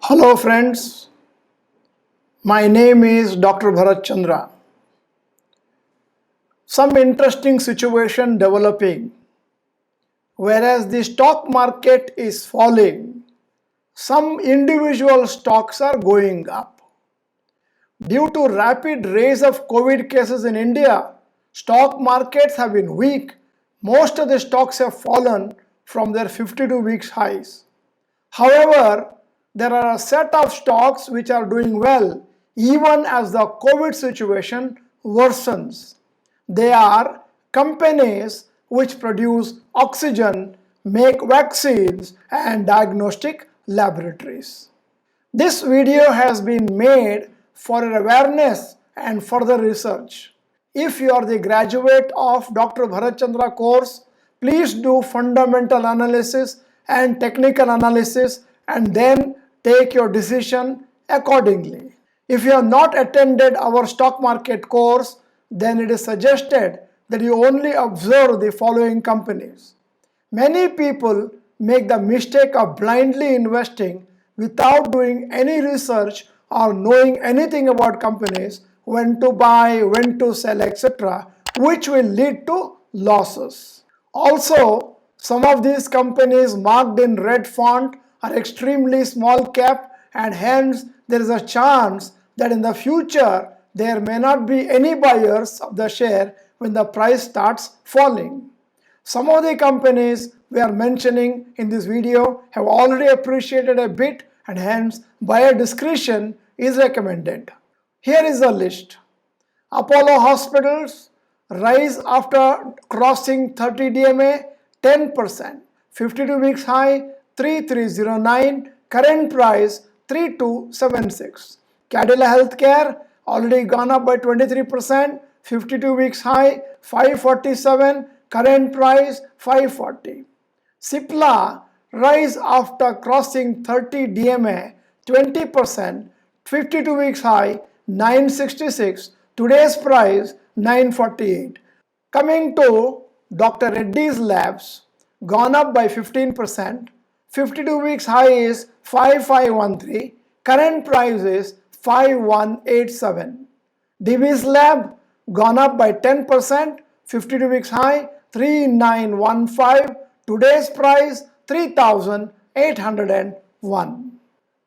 Hello friends, my name is Dr.Bharath Chandra. Some interesting situation developing. Whereas the stock market is falling, some individual stocks are going up. Due to rapid rise of COVID cases in India, stock markets have been weak. Most of the stocks have fallen from their 52 weeks highs. However, there are a set of stocks which are doing well even as the COVID situation worsens. They are companies which produce oxygen, make vaccines, and diagnostic laboratories. This video has been made for awareness and further research. If you are the graduate of Dr. Bharath Chandra course, please do fundamental analysis and technical analysis and then take your decision accordingly. If you have not attended our stock market course, then it is suggested that you only observe the following companies. Many people make the mistake of blindly investing without doing any research or knowing anything about companies, when to buy, when to sell, etc., which will lead to losses. Also, some of these companies marked in red font are extremely small cap, and hence there is a chance that in the future there may not be any buyers of the share when the price starts falling. Some of the companies we are mentioning in this video have already appreciated a bit, and hence buyer discretion is recommended. Here is the list. Apollo Hospitals rise after crossing 30 DMA 10%, 52 weeks high 3309, current price 3276. Cadila Healthcare already gone up by 23%, 52 weeks high 547, current price 540. Cipla rise after crossing 30 DMA 20%, 52 weeks high 966, today's price 948. Coming to Dr. Reddy's Labs, gone up by 15%, 52 weeks high is 5513, current price is 5187. Divi's Lab gone up by 10%, 52 weeks high 3915, today's price 3801.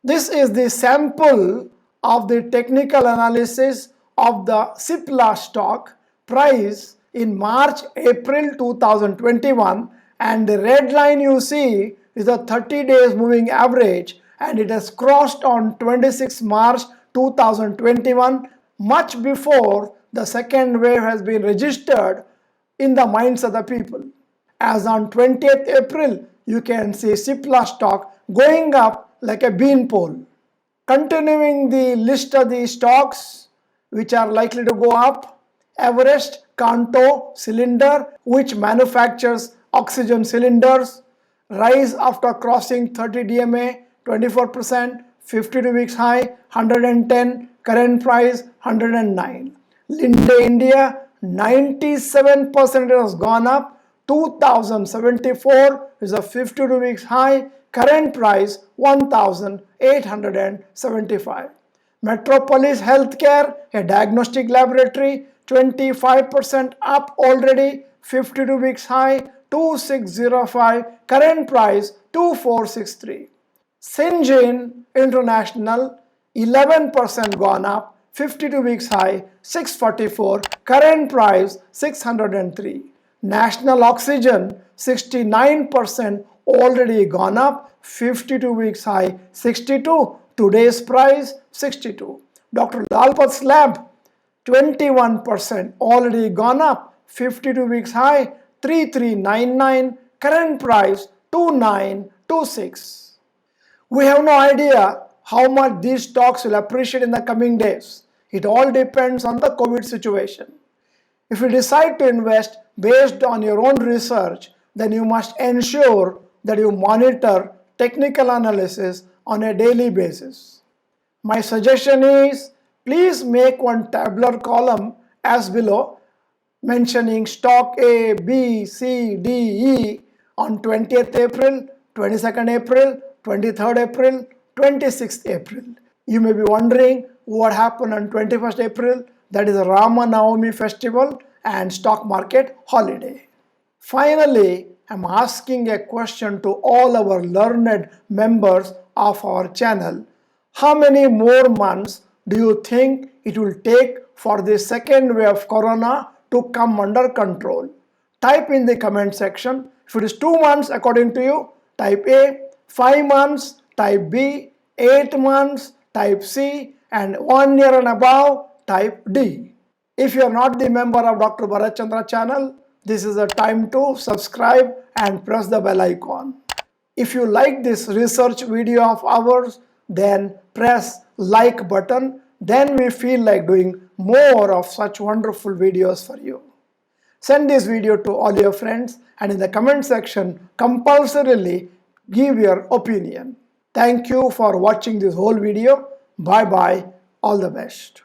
This is the sample of the technical analysis of the Cipla stock price in March-April 2021, and the red line you see is the 30 days moving average, and it has crossed on 26 March 2021, much before the second wave has been registered in the minds of the people. As on 20th April, you can see Cipla stock going up like a beanpole. Continuing the list of the stocks which are likely to go up: Everest Canto Cylinder, which manufactures oxygen cylinders, rise after crossing 30 DMA 24%, 52 weeks high 110, current price 109. Linde India 97% has gone up, 2074 is a 52 weeks high, current price 1875. Metropolis Healthcare, a diagnostic laboratory, 25% up already, 52 weeks high 2605, current price 2463. Syngene International, 11% gone up, 52 weeks high 644, current price 603. National Oxygen, 69% already gone up, 52 weeks high 62, today's price 62. Dr. Lalpat's Lab, 21% already gone up, 52 weeks high 3399, current price 2926. We have no idea how much these stocks will appreciate in the coming days. It all depends on the COVID situation. If you decide to invest based on your own research, then you must ensure that you monitor technical analysis on a daily basis. My suggestion is, please make one tabular column as below, mentioning stock A, B, C, D, E on 20th April, 22nd April, 23rd April, 26th April. You may be wondering what happened on 21st April. That is a Rama Navami festival and stock market holiday. Finally, I'm asking a question to all our learned members of our channel. How many more months do you think it will take for the second wave of corona to come under control? Type in the comment section. If it is 2 months according to you, type A, 5 months, type B, 8 months, type C, and 1 year and above, type D. If you are not the member of Dr. Bharath Chandra channel, this is the time to subscribe and press the bell icon. If you like this research video of ours, then press like button. Then we feel like doing more of such wonderful videos for you. Send this video to all your friends and in the comment section compulsorily give your opinion. Thank you for watching this whole video. Bye bye. All the best.